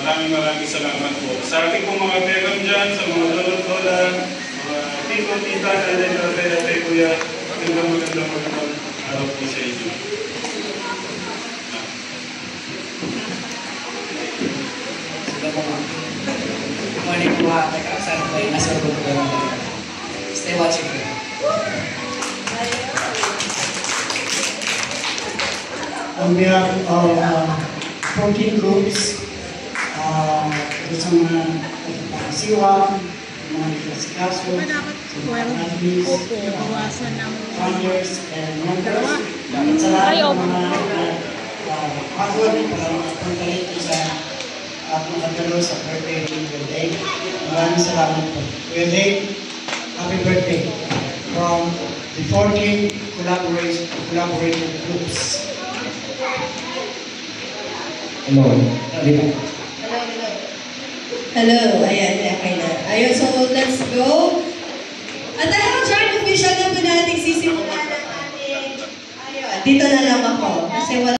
Maraming salamat po. Sa ating pong mga peron dyan, sa mga lolo-lola, mga tito, tita, nanay, tatay, ate, kuya, magandang araw po sa inyo. Good morning po mga kakasama ko yung nasa room ko. Stay watching po. On behalf of 14 groups, sa mga siwa, mga klasikaso, sa mga athletes, founders, and members, sa lahat ng mga pagod para makapunta sa makadalo sa birthday ni Kuya Dave. Maraming salamat po. Kuya Dave, happy birthday from the 14 collaborative groups. Hello. Hello, ayan, okay na. Ayun, so let's go. At dahil dyan, official na po natin sisimulan ng ating, ayun, dito na lang ako. Kasi wala